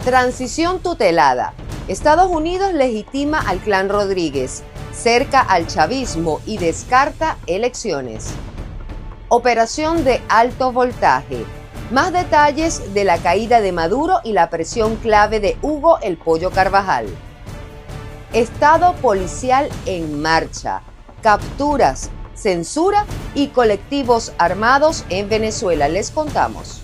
Transición tutelada. Estados Unidos legitima al clan Rodríguez, cerca al chavismo y descarta elecciones. Operación de alto voltaje. Más detalles de la caída de Maduro y la presión clave de Hugo El Pollo Carvajal. Estado policial en marcha. Capturas, censura y colectivos armados en Venezuela. Les contamos.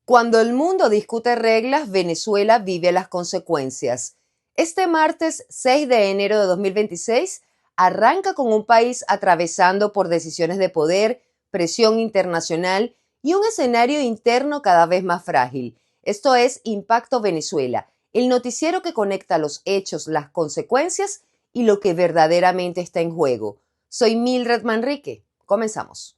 Cuando el mundo discute reglas, Venezuela vive las consecuencias. Este martes 6 de enero de 2026 arranca con un país atravesando por decisiones de poder, presión internacional y un escenario interno cada vez más frágil. Esto es Impacto Venezuela, el noticiero que conecta los hechos, las consecuencias y lo que verdaderamente está en juego. Soy Mildred Manrique. Comenzamos.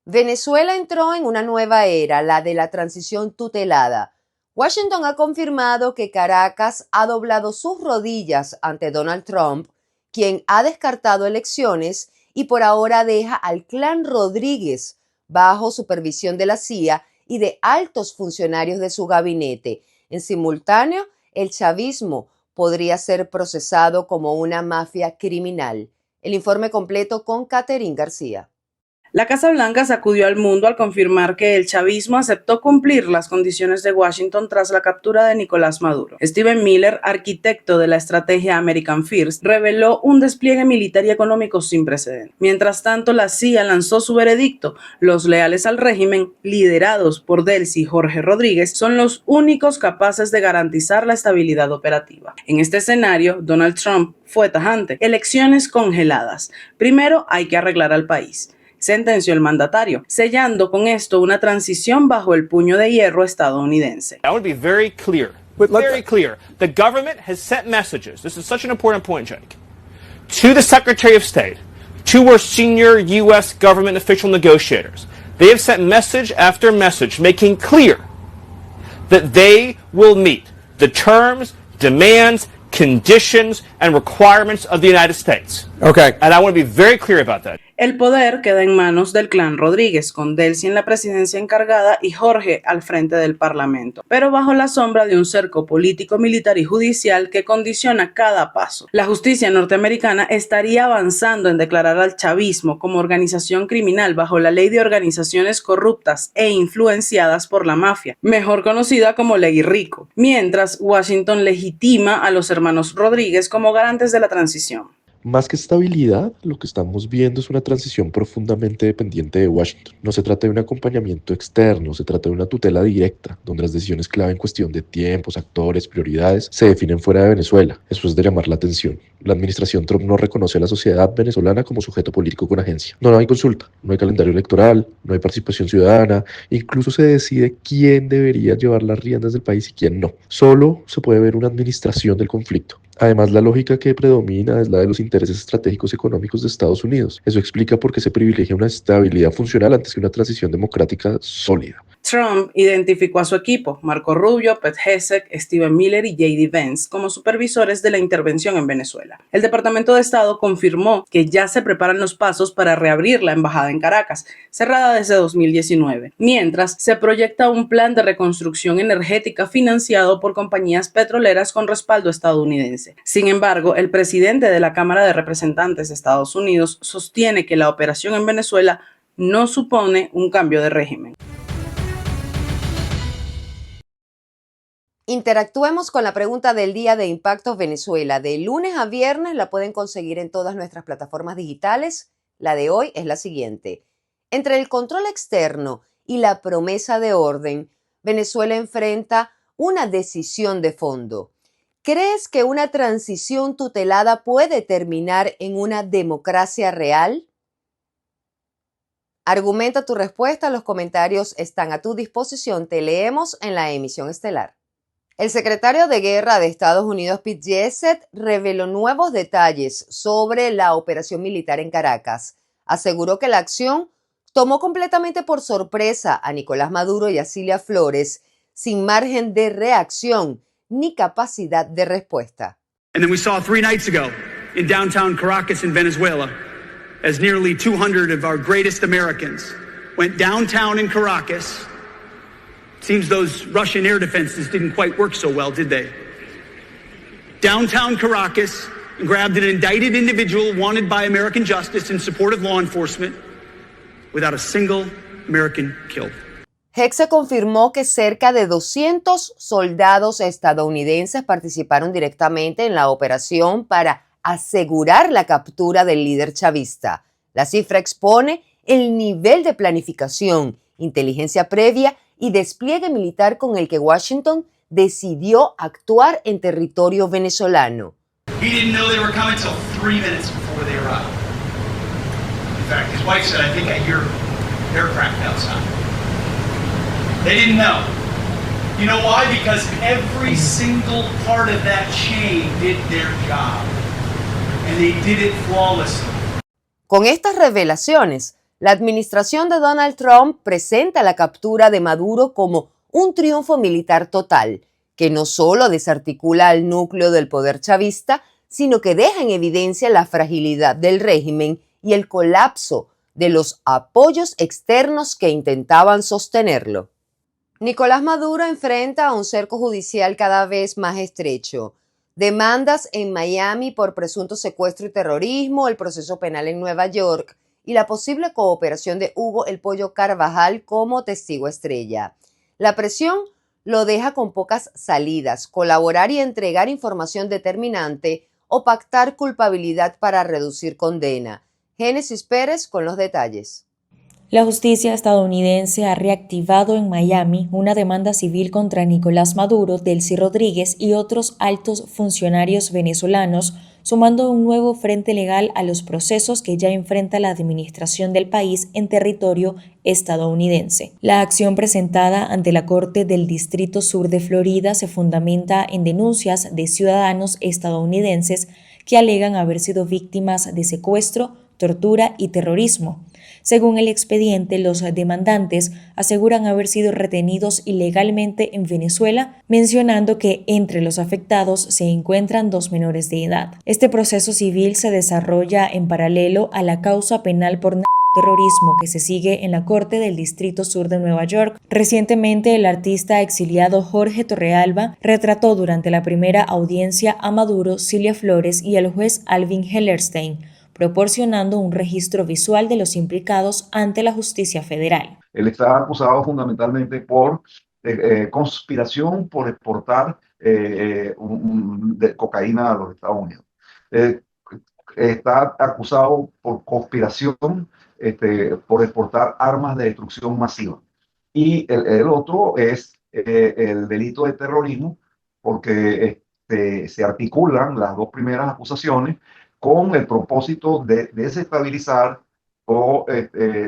Venezuela entró en una nueva era, la de la transición tutelada. Washington ha confirmado que Caracas ha doblado sus rodillas ante Donald Trump, quien ha descartado elecciones y por ahora deja al clan Rodríguez bajo supervisión de la CIA y de altos funcionarios de su gabinete. En simultáneo, el chavismo podría ser procesado como una mafia criminal. El informe completo con Catherine García. La Casa Blanca sacudió al mundo al confirmar que el chavismo aceptó cumplir las condiciones de Washington tras la captura de Nicolás Maduro. Stephen Miller, arquitecto de la estrategia American First, reveló un despliegue militar y económico sin precedentes. Mientras tanto, la CIA lanzó su veredicto. Los leales al régimen, liderados por Delcy y Jorge Rodríguez, son los únicos capaces de garantizar la estabilidad operativa. En este escenario, Donald Trump fue tajante. Elecciones congeladas. Primero hay que arreglar al país, sentenció el mandatario, sellando con esto una transición bajo el puño de hierro estadounidense. I want to be very clear. Very clear. The government has sent messages. This is such an important point, Jake. To the Secretary of State, to our senior U.S. government official negotiators. They have sent message after message making clear that they will meet the terms, demands, conditions, and requirements of the United States. Okay. And I want to be very clear about that. El poder queda en manos del clan Rodríguez, con Delcy en la presidencia encargada y Jorge al frente del Parlamento, pero bajo la sombra de un cerco político, militar y judicial que condiciona cada paso. La justicia norteamericana estaría avanzando en declarar al chavismo como organización criminal bajo la ley de organizaciones corruptas e influenciadas por la mafia, mejor conocida como Ley Rico, mientras Washington legitima a los hermanos Rodríguez como garantes de la transición. Más que estabilidad, lo que estamos viendo es una transición profundamente dependiente de Washington. No se trata de un acompañamiento externo, se trata de una tutela directa, donde las decisiones clave en cuestión de tiempos, actores, prioridades, se definen fuera de Venezuela. Eso es de llamar la atención. La administración Trump no reconoce a la sociedad venezolana como sujeto político con agencia. No hay consulta, no hay calendario electoral, no hay participación ciudadana, incluso se decide quién debería llevar las riendas del país y quién no. Solo se puede ver una administración del conflicto. Además, la lógica que predomina es la de los intereses estratégicos económicos de Estados Unidos. Eso explica por qué se privilegia una estabilidad funcional antes que una transición democrática sólida. Trump identificó a su equipo, Marco Rubio, Pete Hegseth, Stephen Miller y J.D. Vance, como supervisores de la intervención en Venezuela. El Departamento de Estado confirmó que ya se preparan los pasos para reabrir la embajada en Caracas, cerrada desde 2019, mientras se proyecta un plan de reconstrucción energética financiado por compañías petroleras con respaldo estadounidense. Sin embargo, el presidente de la Cámara de Representantes de Estados Unidos sostiene que la operación en Venezuela no supone un cambio de régimen. Interactuemos con la pregunta del día de Impacto Venezuela. De lunes a viernes la pueden conseguir en todas nuestras plataformas digitales. La de hoy es la siguiente. Entre el control externo y la promesa de orden, Venezuela enfrenta una decisión de fondo. ¿Crees que una transición tutelada puede terminar en una democracia real? Argumenta tu respuesta, los comentarios están a tu disposición, te leemos en la emisión estelar. El secretario de Guerra de Estados Unidos, Pete Hegseth, reveló nuevos detalles sobre la operación militar en Caracas. Aseguró que la acción tomó completamente por sorpresa a Nicolás Maduro y a Cilia Flores, sin margen de reacción ni capacidad de respuesta. And then we saw 3 nights ago in downtown Caracas in Venezuela, as nearly 200 of our greatest Americans went downtown in Caracas Seems those Russian air defenses didn't quite work so well, did they? Downtown Caracas grabbed an indicted individual wanted by American justice in support of law enforcement without a single American killed. Hexe confirmó que cerca de 200 soldados estadounidenses participaron directamente en la operación para asegurar la captura del líder chavista. La cifra expone el nivel de planificación, inteligencia previa y despliegue militar con el que Washington decidió actuar en territorio venezolano. He didn't know they were coming until 3 minutes before they arrived. In fact, his wife said, I think I hear aircraft outside. They didn't know. You know why? Because every single part of that chain did their job. And they did it flawlessly. Con estas revelaciones, la administración de Donald Trump presenta la captura de Maduro como un triunfo militar total, que no solo desarticula al núcleo del poder chavista, sino que deja en evidencia la fragilidad del régimen y el colapso de los apoyos externos que intentaban sostenerlo. Nicolás Maduro enfrenta a un cerco judicial cada vez más estrecho. Demandas en Miami por presunto secuestro y terrorismo, el proceso penal en Nueva York y la posible cooperación de Hugo El Pollo Carvajal como testigo estrella. La presión lo deja con pocas salidas: colaborar y entregar información determinante o pactar culpabilidad para reducir condena. Génesis Pérez con los detalles. La justicia estadounidense ha reactivado en Miami una demanda civil contra Nicolás Maduro, Delcy Rodríguez y otros altos funcionarios venezolanos, sumando un nuevo frente legal a los procesos que ya enfrenta la administración del país en territorio estadounidense. La acción presentada ante la Corte del Distrito Sur de Florida se fundamenta en denuncias de ciudadanos estadounidenses que alegan haber sido víctimas de secuestro, tortura y terrorismo. Según el expediente, los demandantes aseguran haber sido retenidos ilegalmente en Venezuela, mencionando que entre los afectados se encuentran 2 menores de edad. Este proceso civil se desarrolla en paralelo a la causa penal por terrorismo que se sigue en la Corte del Distrito Sur de Nueva York. Recientemente, el artista exiliado Jorge Torrealba retrató durante la primera audiencia a Maduro, Cilia Flores y el juez Alvin Hellerstein, proporcionando un registro visual de los implicados ante la justicia federal. Él está acusado fundamentalmente por conspiración por exportar de cocaína a los Estados Unidos. Está acusado por conspiración por exportar armas de destrucción masiva. Y el otro es el delito de terrorismo, porque se articulan las dos primeras acusaciones con el propósito de desestabilizar o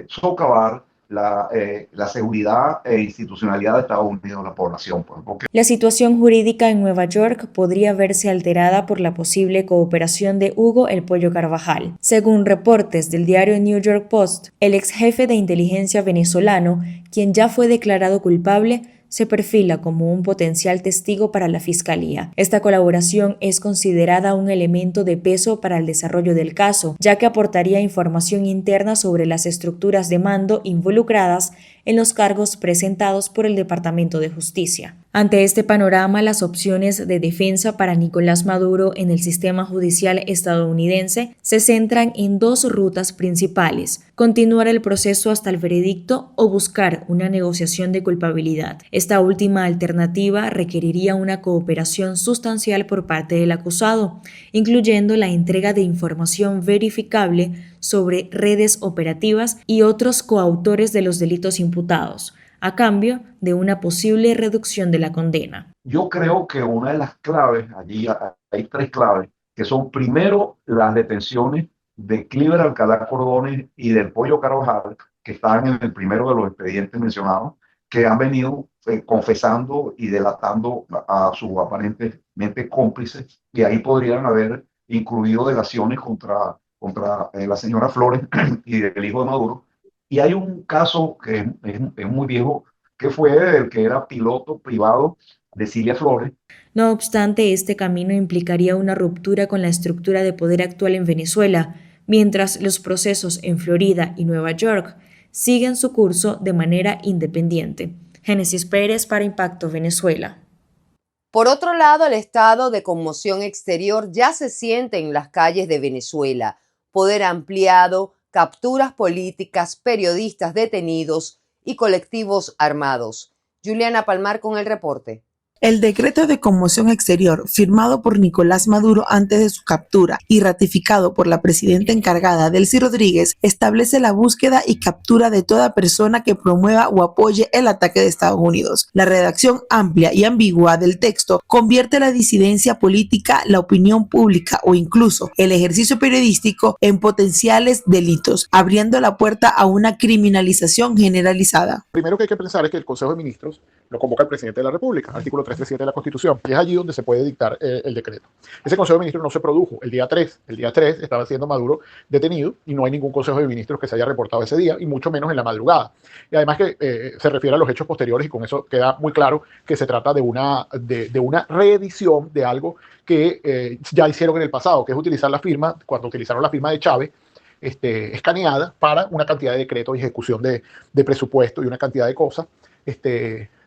socavar la seguridad e institucionalidad de Estados Unidos en la población. Porque la situación jurídica en Nueva York podría verse alterada por la posible cooperación de Hugo El Pollo Carvajal. Según reportes del diario New York Post, el ex jefe de inteligencia venezolano, quien ya fue declarado culpable, se perfila como un potencial testigo para la Fiscalía. Esta colaboración es considerada un elemento de peso para el desarrollo del caso, ya que aportaría información interna sobre las estructuras de mando involucradas en los cargos presentados por el Departamento de Justicia. Ante este panorama, las opciones de defensa para Nicolás Maduro en el sistema judicial estadounidense se centran en 2 rutas principales: continuar el proceso hasta el veredicto o buscar una negociación de culpabilidad. Esta última alternativa requeriría una cooperación sustancial por parte del acusado, incluyendo la entrega de información verificable sobre redes operativas y otros coautores de los delitos imputados, a cambio de una posible reducción de la condena. Yo creo que una de las claves, allí hay 3 claves, que son primero las detenciones de Cliver Alcalá Cordones y del Pollo Carvajal, que están en el primero de los expedientes mencionados, que han venido confesando y delatando a sus aparentemente cómplices, y ahí podrían haber incluido delaciones contra la señora Flores y el hijo de Maduro. Y hay un caso que es muy viejo, que fue el que era piloto privado de Cilia Flores. No obstante, este camino implicaría una ruptura con la estructura de poder actual en Venezuela, mientras los procesos en Florida y Nueva York siguen su curso de manera independiente. Génesis Pérez para Impacto Venezuela. Por otro lado, el estado de conmoción exterior ya se siente en las calles de Venezuela. Poder ampliado, capturas políticas, periodistas detenidos y colectivos armados. Juliana Palmar con el reporte. El decreto de conmoción exterior, firmado por Nicolás Maduro antes de su captura y ratificado por la presidenta encargada, Delcy Rodríguez, establece la búsqueda y captura de toda persona que promueva o apoye el ataque de Estados Unidos. La redacción amplia y ambigua del texto convierte la disidencia política, la opinión pública o incluso el ejercicio periodístico en potenciales delitos, abriendo la puerta a una criminalización generalizada. Primero que hay que pensar es que el Consejo de Ministros lo convoca el presidente de la República, artículo 337 de la Constitución, y es allí donde se puede dictar el decreto. Ese Consejo de Ministros no se produjo el día 3. El día 3 estaba siendo Maduro detenido y no hay ningún Consejo de Ministros que se haya reportado ese día, y mucho menos en la madrugada. Y además que se refiere a los hechos posteriores, y con eso queda muy claro que se trata de una reedición de algo que ya hicieron en el pasado, que es utilizar la firma, cuando utilizaron la firma de Chávez, escaneada para una cantidad de decretos y ejecución de presupuesto y una cantidad de cosas,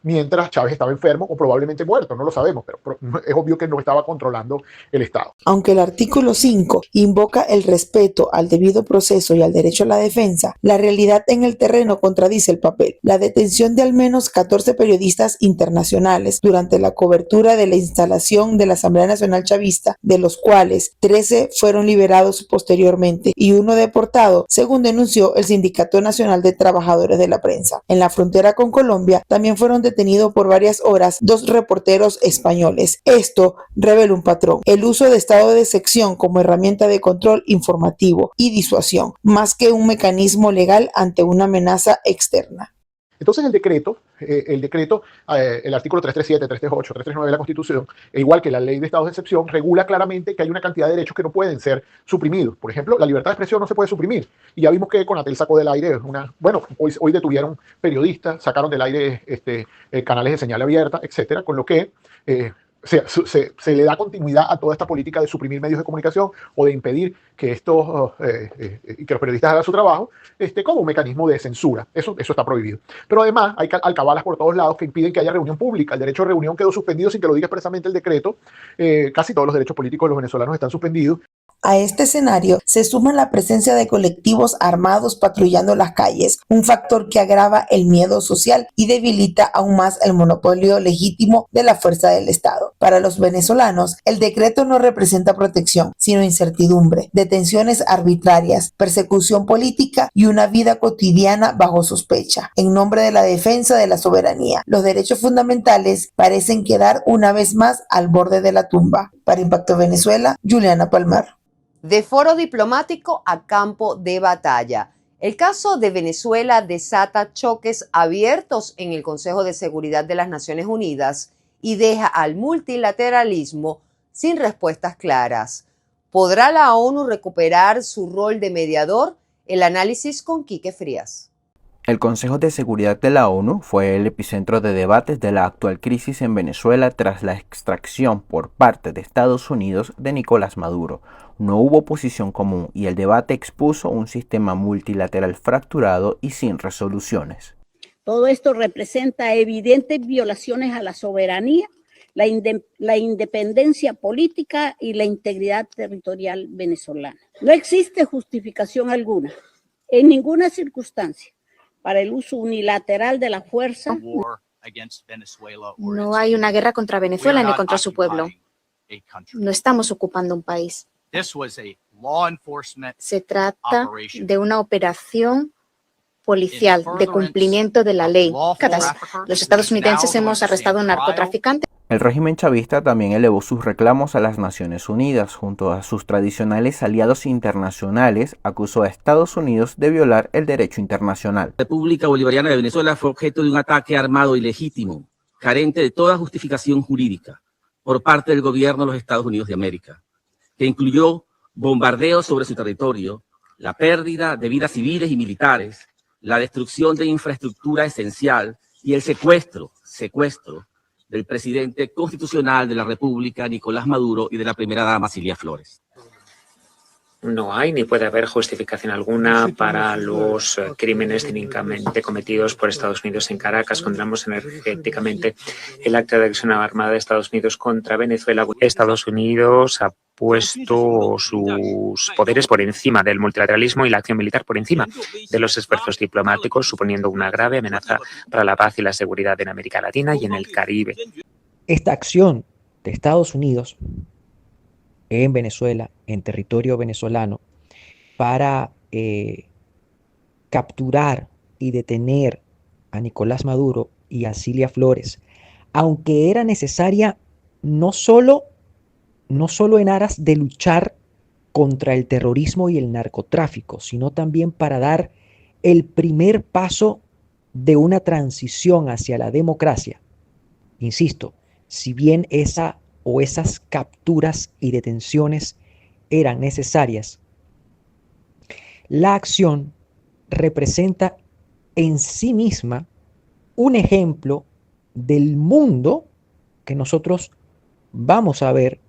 mientras Chávez estaba enfermo o probablemente muerto, no lo sabemos, pero es obvio que no estaba controlando el Estado. Aunque el artículo 5 invoca el respeto al debido proceso y al derecho a la defensa, la realidad en el terreno contradice el papel. La detención de al menos 14 periodistas internacionales durante la cobertura de la instalación de la Asamblea Nacional Chavista, de los cuales 13 fueron liberados posteriormente y uno deportado, según denunció el Sindicato Nacional de Trabajadores de la Prensa. En la frontera con Colombia también fueron detenido por varias horas 2 reporteros españoles. Esto revela un patrón: el uso de estado de excepción como herramienta de control informativo y disuasión, más que un mecanismo legal ante una amenaza externa. Entonces el artículo 337, 338, 339 de la Constitución, igual que la ley de estados de excepción, regula claramente que hay una cantidad de derechos que no pueden ser suprimidos. Por ejemplo, la libertad de expresión no se puede suprimir. Y ya vimos que Conatel sacó del aire hoy detuvieron periodistas, sacaron del aire canales de señal abierta, etcétera, con lo que se le da continuidad a toda esta política de suprimir medios de comunicación o de impedir que que los periodistas hagan su trabajo como un mecanismo de censura. Eso está prohibido. Pero además hay alcabalas por todos lados que impiden que haya reunión pública. El derecho a reunión quedó suspendido sin que lo diga expresamente el decreto. Casi todos los derechos políticos de los venezolanos están suspendidos. A este escenario se suma la presencia de colectivos armados patrullando las calles, un factor que agrava el miedo social y debilita aún más el monopolio legítimo de la fuerza del Estado. Para los venezolanos, el decreto no representa protección, sino incertidumbre, detenciones arbitrarias, persecución política y una vida cotidiana bajo sospecha. En nombre de la defensa de la soberanía, los derechos fundamentales parecen quedar una vez más al borde de la tumba. Para Impacto Venezuela, Juliana Palmar. De foro diplomático a campo de batalla. El caso de Venezuela desata choques abiertos en el Consejo de Seguridad de las Naciones Unidas y deja al multilateralismo sin respuestas claras. ¿Podrá la ONU recuperar su rol de mediador? El análisis con Quique Frías. El Consejo de Seguridad de la ONU fue el epicentro de debates de la actual crisis en Venezuela tras la extracción por parte de Estados Unidos de Nicolás Maduro. No hubo posición común y el debate expuso un sistema multilateral fracturado y sin resoluciones. Todo esto representa evidentes violaciones a la soberanía, la independencia política y la integridad territorial venezolana. No existe justificación alguna, en ninguna circunstancia, para el uso unilateral de la fuerza. No hay una guerra contra Venezuela ni contra su pueblo. No estamos ocupando un país. Se trata de una operación policial de cumplimiento de la ley. Los estadounidenses hemos arrestado a un narcotraficante. El régimen chavista también elevó sus reclamos a las Naciones Unidas. Junto a sus tradicionales aliados internacionales, acusó a Estados Unidos de violar el derecho internacional. La República Bolivariana de Venezuela fue objeto de un ataque armado ilegítimo, carente de toda justificación jurídica, por parte del gobierno de los Estados Unidos de América, que incluyó bombardeos sobre su territorio, la pérdida de vidas civiles y militares, la destrucción de infraestructura esencial y el secuestro del presidente constitucional de la República, Nicolás Maduro, y de la primera dama, Cilia Flores. no hay ni puede haber justificación alguna para los crímenes cínicamente cometidos por Estados Unidos en Caracas. Condenamos energéticamente el acta de agresión armada de Estados Unidos contra Venezuela. Estados Unidos ha puesto sus poderes por encima del multilateralismo y la acción militar por encima de los esfuerzos diplomáticos, suponiendo una grave amenaza para la paz y la seguridad en América Latina y en el Caribe. Esta acción de Estados Unidos en Venezuela, en territorio venezolano, para capturar y detener a Nicolás Maduro y a Cilia Flores, aunque era necesaria no solo en aras de luchar contra el terrorismo y el narcotráfico, sino también para dar el primer paso de una transición hacia la democracia. Insisto, si bien esas capturas y detenciones eran necesarias, la acción representa en sí misma un ejemplo del mundo que nosotros vamos a ver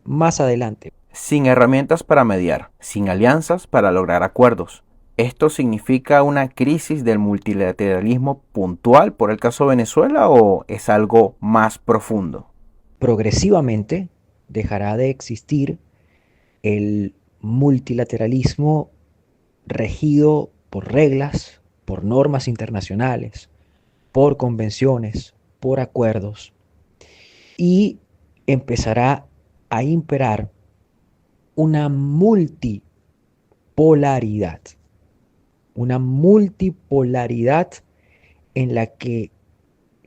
más adelante. Sin herramientas para mediar, sin alianzas para lograr acuerdos. ¿Esto significa una crisis del multilateralismo puntual por el caso Venezuela o es algo más profundo? Progresivamente dejará de existir el multilateralismo regido por reglas, por normas internacionales, por convenciones, por acuerdos, y empezará a imperar una multipolaridad en la que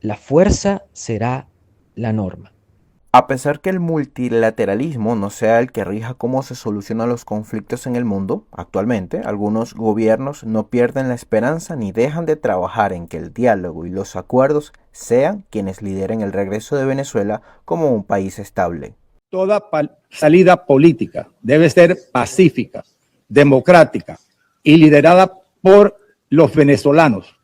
la fuerza será la norma. A pesar que el multilateralismo no sea el que rija cómo se solucionan los conflictos en el mundo, actualmente algunos gobiernos no pierden la esperanza ni dejan de trabajar en que el diálogo y los acuerdos sean quienes lideren el regreso de Venezuela como un país estable. Toda salida política debe ser pacífica, democrática y liderada por los venezolanos,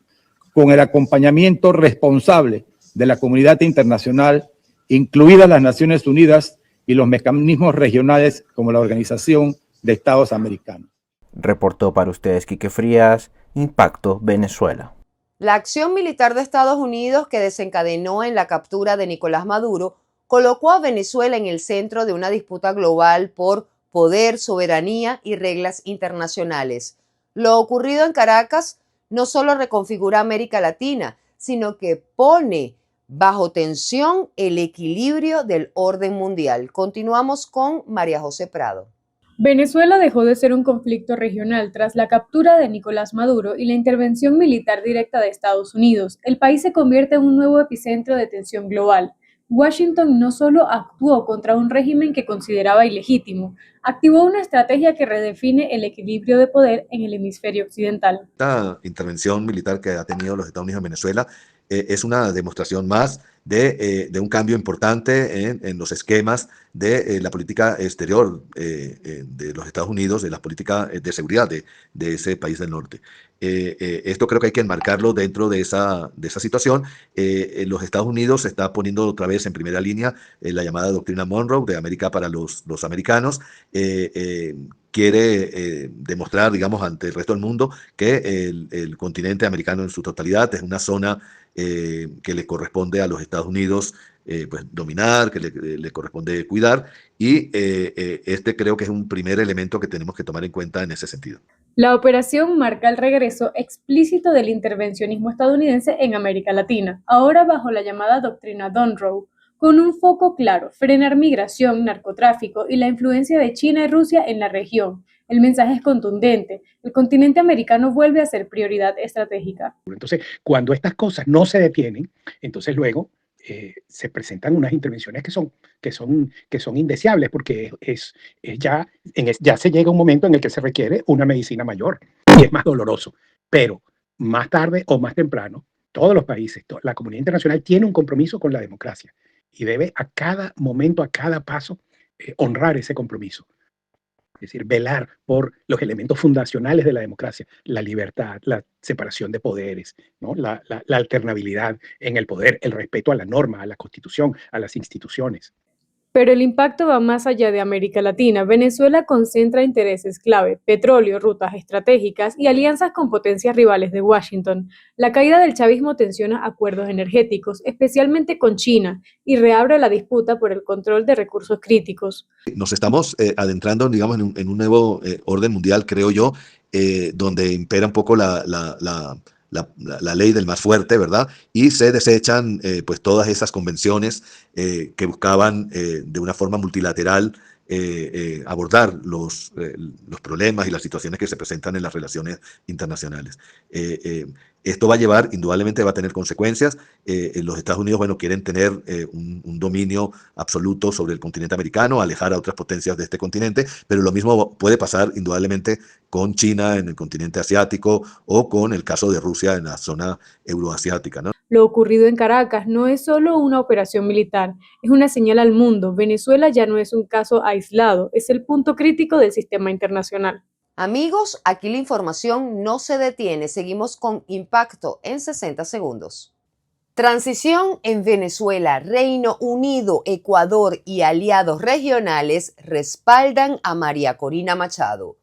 con el acompañamiento responsable de la comunidad internacional, incluidas las Naciones Unidas y los mecanismos regionales como la Organización de Estados Americanos. Reportó para ustedes Quique Frías, Impacto Venezuela. La acción militar de Estados Unidos que desencadenó en la captura de Nicolás Maduro colocó a Venezuela en el centro de una disputa global por poder, soberanía y reglas internacionales. Lo ocurrido en Caracas no solo reconfigura América Latina, sino que pone bajo tensión el equilibrio del orden mundial. Continuamos con María José Prado. Venezuela dejó de ser un conflicto regional tras la captura de Nicolás Maduro y la intervención militar directa de Estados Unidos. El país se convierte en un nuevo epicentro de tensión global. Washington no solo actuó contra un régimen que consideraba ilegítimo, activó una estrategia que redefine el equilibrio de poder en el hemisferio occidental. Esta intervención militar que ha tenido los Estados Unidos en Venezuela es una demostración más de un cambio importante en los esquemas de la política exterior de los Estados Unidos, de la política de seguridad de ese país del norte. Esto creo que hay que enmarcarlo dentro de esa situación. Los Estados Unidos se está poniendo otra vez en primera línea la llamada doctrina Monroe de América para los americanos. Quiere demostrar, digamos, ante el resto del mundo que el continente americano en su totalidad es una zona que le corresponde a los Estados Unidos pues, dominar, que le corresponde cuidar, y este creo que es un primer elemento que tenemos que tomar en cuenta en ese sentido. La operación marca el regreso explícito del intervencionismo estadounidense en América Latina, ahora bajo la llamada doctrina Monroe, con un foco claro: frenar migración, narcotráfico y la influencia de China y Rusia en la región. El mensaje es contundente: el continente americano vuelve a ser prioridad estratégica. Entonces, cuando estas cosas no se detienen, entonces luego se presentan unas intervenciones que son indeseables, porque ya se llega a un momento en el que se requiere una medicina mayor y es más doloroso. Pero más tarde o más temprano, todos los países, la comunidad internacional tiene un compromiso con la democracia y debe a cada momento, a cada paso, honrar ese compromiso. Es decir, velar por los elementos fundacionales de la democracia: la libertad, la separación de poderes, ¿no? la alternabilidad en el poder, el respeto a la norma, a la constitución, a las instituciones. Pero el impacto va más allá de América Latina. Venezuela concentra intereses clave: petróleo, rutas estratégicas y alianzas con potencias rivales de Washington. La caída del chavismo tensiona acuerdos energéticos, especialmente con China, y reabre la disputa por el control de recursos críticos. Nos estamos adentrando, digamos, en un nuevo orden mundial, creo yo, donde impera un poco la ley del más fuerte, ¿verdad? Y se desechan pues todas esas convenciones que buscaban de una forma multilateral abordar los problemas y las situaciones que se presentan en las relaciones internacionales. Esto va a llevar, indudablemente va a tener consecuencias. Los Estados Unidos, bueno, quieren tener un dominio absoluto sobre el continente americano, alejar a otras potencias de este continente, pero lo mismo puede pasar indudablemente con China en el continente asiático o con el caso de Rusia en la zona euroasiática, ¿no? Lo ocurrido en Caracas no es solo una operación militar, es una señal al mundo. Venezuela ya no es un caso aislado, es el punto crítico del sistema internacional. Amigos, aquí la información no se detiene. Seguimos con Impacto en 60 segundos. Transición en Venezuela. Reino Unido, Ecuador y aliados regionales respaldan a María Corina Machado.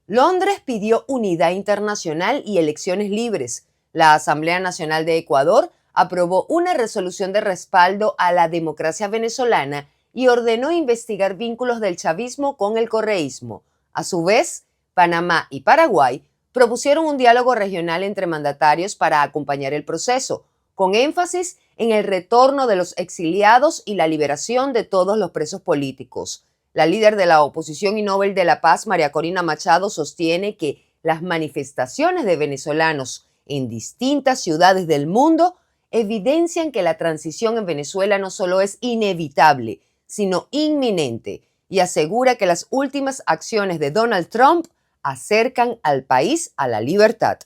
Londres pidió unidad internacional y elecciones libres. La Asamblea Nacional de Ecuador aprobó una resolución de respaldo a la democracia venezolana y ordenó investigar vínculos del chavismo con el correísmo. A su vez, Panamá y Paraguay propusieron un diálogo regional entre mandatarios para acompañar el proceso, con énfasis en el retorno de los exiliados y la liberación de todos los presos políticos. La líder de la oposición y Nobel de la Paz, María Corina Machado, sostiene que las manifestaciones de venezolanos en distintas ciudades del mundo evidencian que la transición en Venezuela no solo es inevitable, sino inminente, y asegura que las últimas acciones de Donald Trump acercan al país a la libertad.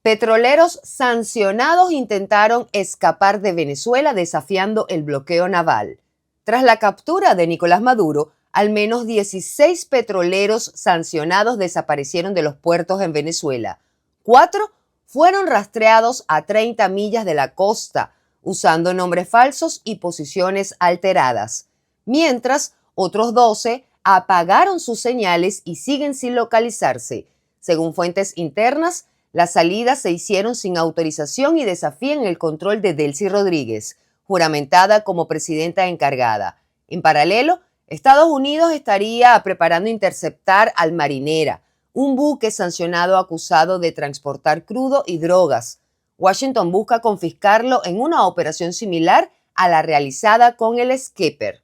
Petroleros sancionados intentaron escapar de Venezuela desafiando el bloqueo naval. Tras la captura de Nicolás Maduro, al menos 16 petroleros sancionados desaparecieron de los puertos en Venezuela. 4 fueron rastreados a 30 millas de la costa, usando nombres falsos y posiciones alteradas, mientras otros 12 apagaron sus señales y siguen sin localizarse. Según fuentes internas, las salidas se hicieron sin autorización y desafían el control de Delcy Rodríguez, juramentada como presidenta encargada. En paralelo, Estados Unidos estaría preparando interceptar al Marinera, un buque sancionado acusado de transportar crudo y drogas. Washington busca confiscarlo en una operación similar a la realizada con el Skipper.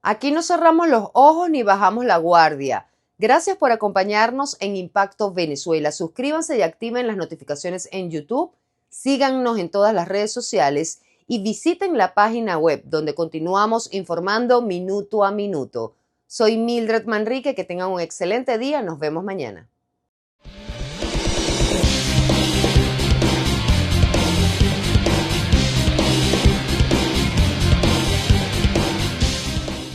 Aquí no cerramos los ojos ni bajamos la guardia. Gracias por acompañarnos en Impacto Venezuela. Suscríbanse y activen las notificaciones en YouTube, síganos en todas las redes sociales y visiten la página web donde continuamos informando minuto a minuto. Soy Mildred Manrique, que tengan un excelente día, nos vemos mañana.